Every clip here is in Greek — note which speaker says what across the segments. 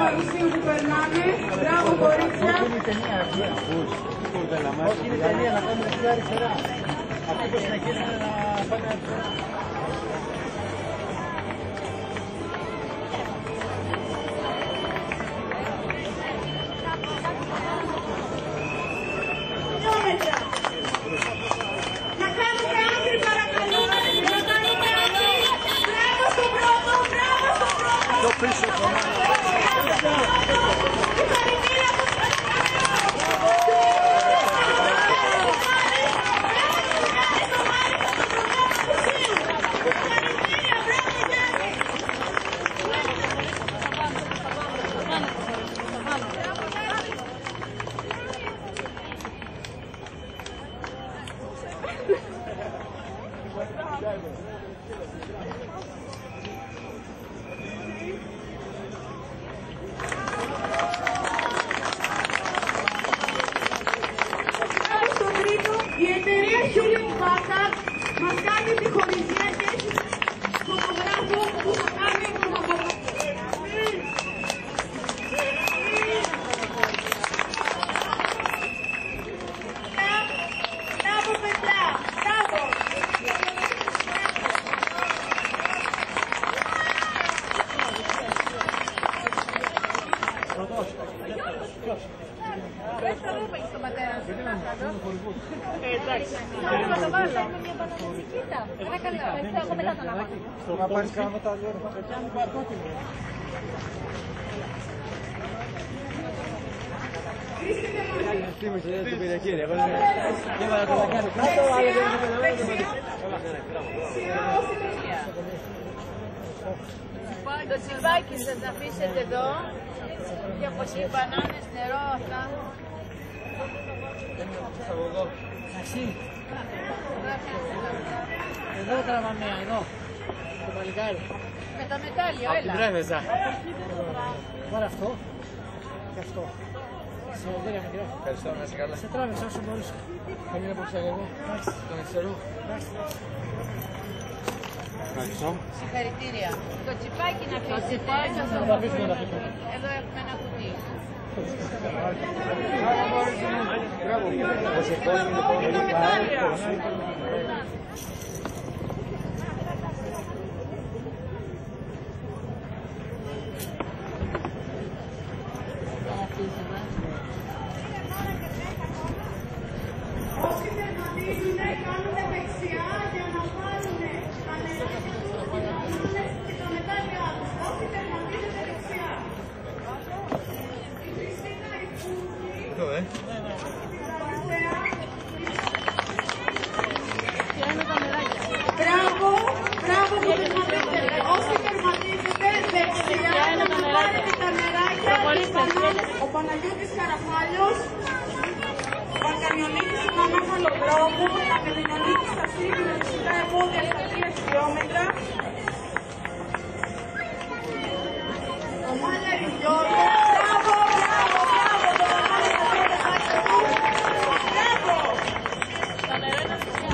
Speaker 1: Παρισίου που περνάνε. Μπράβο κορίτσια.
Speaker 2: Όχι είναι ταινία να πάμε δεξιά αριστερά. Αυτοί που συνεχίζουν να πάνε αριστερά.
Speaker 1: Να κάνουμε άκρη παρακαλώ. Να κάνουμε άκρη. Μπράβο στον πρώτο. Μπράβο στον πρώτο.
Speaker 2: Το πίσω.
Speaker 1: Η εταιρεία Hewlett Packard μας κάνει τη χορηγία και έχει φωτογράφο που θα κάνει Μπράβο παιδιά, μπράβο! Στον πατέρα σου. Εντάξει. Θα το βάλω. Κοίτα. Παρακαλώ. Εγώ μετά το λάβω.
Speaker 2: Να πάρεις κάνω τα δύο.
Speaker 1: Το τσιμπάκι σας να αφήσετε εδώ και όπως οι μπανάνες, νερό, αυτά.
Speaker 2: Εδώ τραβάμε, εδώ. Το παλικάρι.
Speaker 1: Με τα μετάλλια, έλα.
Speaker 2: Την τρέβεζα. Πάρε αυτό και αυτό. Συγχαρητήρια μικρό. Ευχαριστώ, να είσαι καλά. Σε τράβηξα όσο μπορούσα. Θα μείνω από εγώ. Το αριστερό. Ευχαριστώ.
Speaker 1: Συγχαρητήρια. Το τσιπάκι να αφήσετε. Εδώ έχουμε ένα κουτί. Όσοι τερματίζουν κάνουν δεξιά για να πάρουν τα νεράκια τους και τα μετάλλια τους. Όσοι τερματίζουν δεξιά. Η Χριστίνα η Φούκη. Μπράβο, μπράβο που τερματίζετε. Όσοι τερματίζετε δεξιά για να πάρετε τα νεράκια. Ο Παναγιώτης Καραφάλιος. Ο Βαλκανιονίκης ο Μαμάς Αλοδρόμου, τα Μελινονίκης Ασύλου με φυσικά εμπόδια στα 3 χιλιόμετρα. Ο Μάλιαρης Γιώργο, μπράβο, μπράβο, μπράβο, το Μαμάς Αλοδρόμου, μπράβο. Τα νερά είναι φυσικά.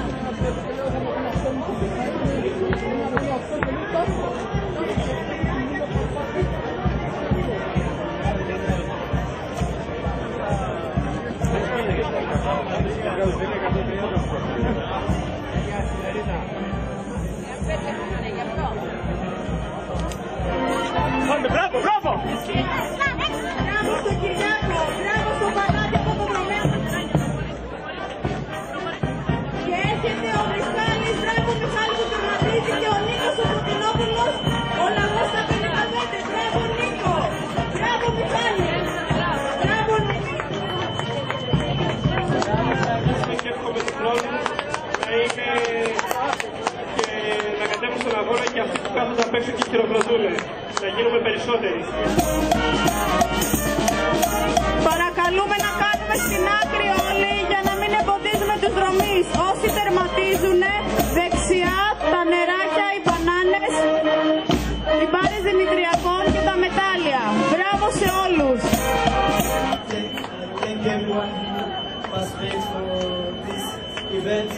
Speaker 2: Μπράβο, μπράβο!
Speaker 1: Μπράβο στον Κυριάκο, μπράβο στον Πανάτη από το Δρομέο. Και έρχεται ο Μιχάλης, μπράβο Μιχάλη που τερματίζει και ο Νίκος ο Κωτεινόπουλος, ο λαγός στα 55, μπράβο Νίκο, μπράβο Μιχάλη, μπράβο Νίκο.
Speaker 3: Και εύχομαι του χρόνου να είναι και να κατέβουν στον αγώνα και αυτοί που κάθονται απ' έξω και χειροκροτούν. Να γίνουμε περισσότεροι.
Speaker 1: Παρακαλούμε να κάνουμε στην άκρη όλοι για να μην εμποδίζουμε τους δρομείς. Όσοι τερματίζουν δεξιά, τα νεράκια, οι μπανάνες, οι μπάρες δημητριακών και τα μετάλλια. Μπράβο σε όλους.
Speaker 4: Thank everyone who participated for this event,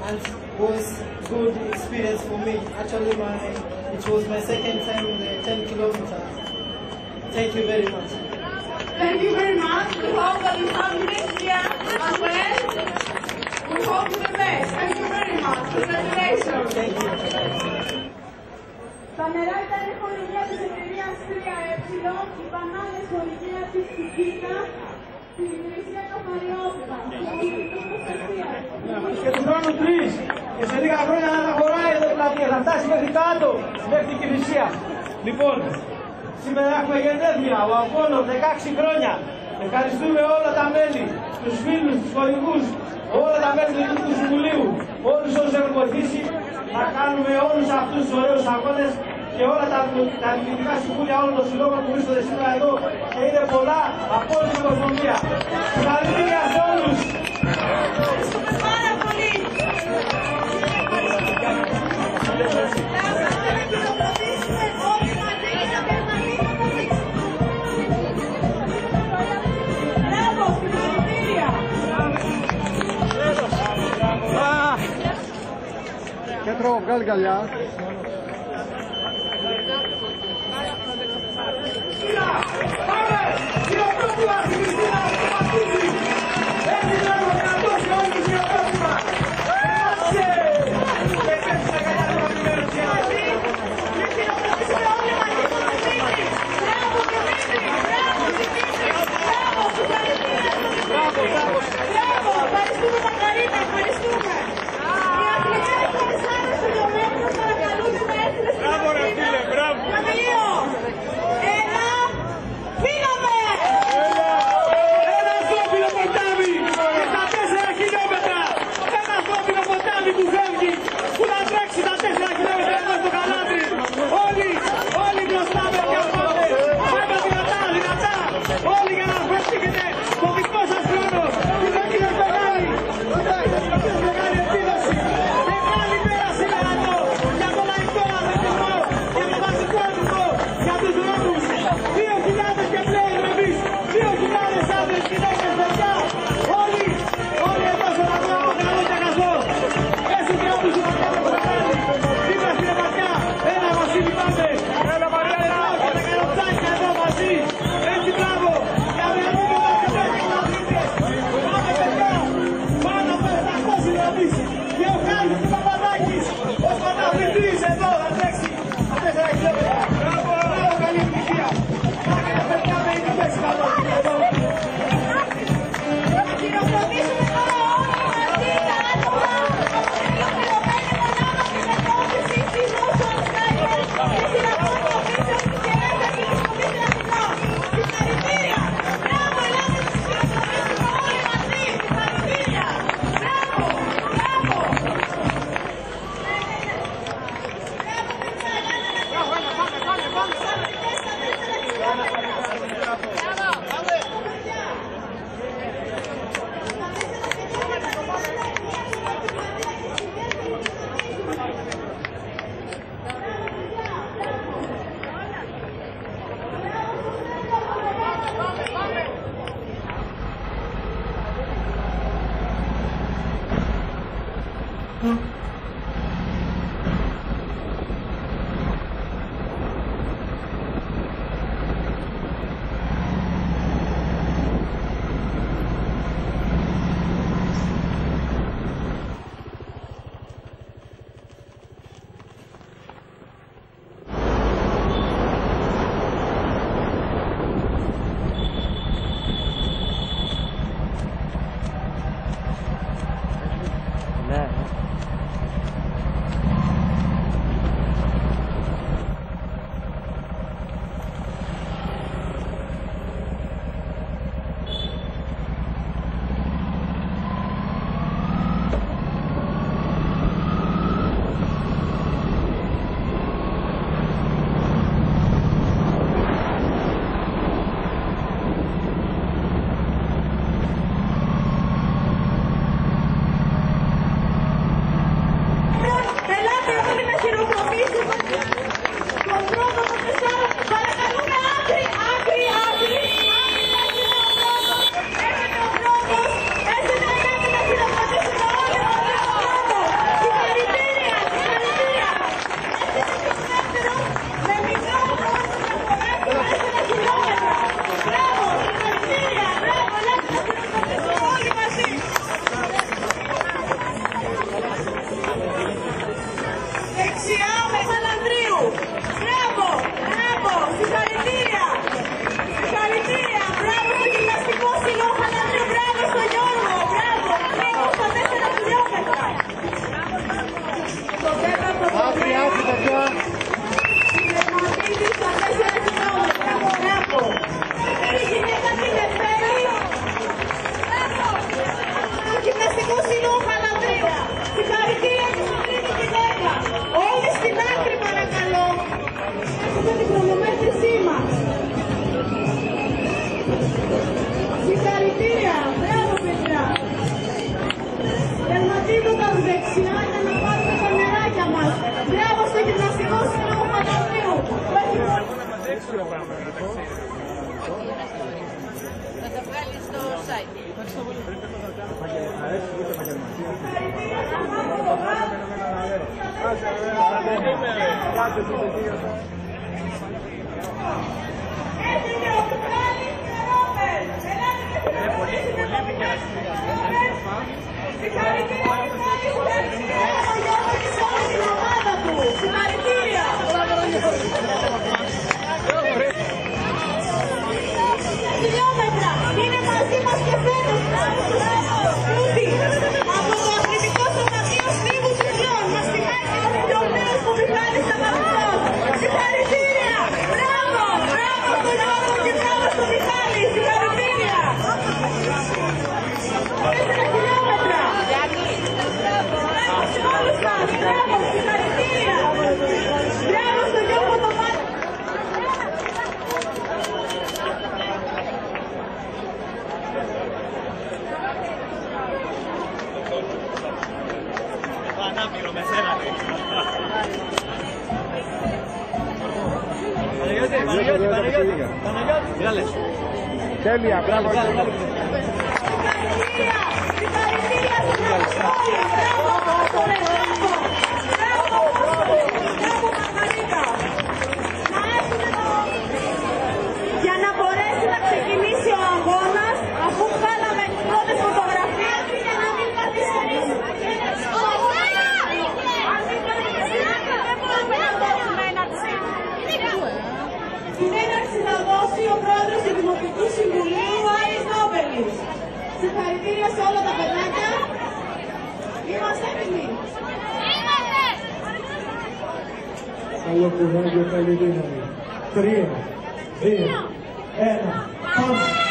Speaker 4: and it was good experience for me. Actually, it was my second time in the 10 kilometers. Thank you very much.
Speaker 1: Thank you very much. We hope that you have next year as well. We hope you the best. Thank you very much. Congratulations.
Speaker 4: Thank you.
Speaker 1: Τα νερά ήταν η χορηγία της εταιρείας 3Ε, οι μπανάνες χορηγία της Κικίτα, την υπηρεσία καθαριότητα.
Speaker 2: Και του χρόνου 3 και σε λίγα χρόνια να χωράει εδώ η πλατεία, θα φτάσει μέχρι κάτω, μέχρι την Κηφισία. Λοιπόν, σήμερα έχουμε γενέθλια, ο Απόλλων 16 χρόνια. Ευχαριστούμε όλα τα μέλη, τους φίλους, τους χορηγούς, όλα τα μέλη του Ελληνικού Συμβουλίου, όλους όσους έχουν βοηθήσει να κάνουμε όλους αυτούς τους ωραίους αγώνες και όλα τα διοικητικά συμβούλια όλων των συλλόγων που βρίσκονται σήμερα εδώ και είναι πολλά από όλη την Κοσμοπία. Συγχαρητήρια σε όλους!
Speaker 1: Ευχαριστούμε πάρα πολύ!
Speaker 2: Και τρώω, βγάλει καλιά.
Speaker 1: Ευχαριστούμε. Οι αθλητές των 4 χιλιόμετρων παρακαλούν Συγχαρητήρια, μπράβο παιδιά. Τερματίζοντα δεξιά για να πάρουμε τα νεράκια μας. Μπράβο στο γυμναστικό σύλλογο Πανταλίου.
Speaker 5: Θα τα βγάλει στο site.
Speaker 1: Συγχαρητήρια! Χιλιόμετρα! Είναι μαζί μας και φέτος! Τούτη! Από το Αθλητικό Σωματείο Στίβου Τριών! Μας συγχάρει και ο Μιχάλης που Μιχάλη στα μαραθών! Συγχαρητήρια! Μπράβο! Μπράβο στον Γιώργο και μπράβο στον Μιχάλη! Συγχαρητήρια! 4 χιλιόμετρα! Μπράβο σε όλους μας! Μπράβο! Συγχαρητήρια! Μπράβο στον Γιώργο το Μάρκο!
Speaker 2: Ανάπηρο με σένα, Παναγιώτη. Μίλα λες.
Speaker 6: Τέλεια, μπράβο.
Speaker 1: Για να μπορέσει να ξεκινήσει ο αγώνας, αφού βγάλαμε τις πρώτες φωτογραφίες και να μην καθυστερήσουμε. Την έναρξη θα δώσει ο πρόεδρος του Δημοτικού Συμβουλίου, Άρης Νόβελης. Συγχαρητήρια σε όλα τα παιδάκια. Είμαστε έτοιμοι.
Speaker 6: Καλό κουράγιο, καλή δύναμη. 3, 2, 1, πάμε.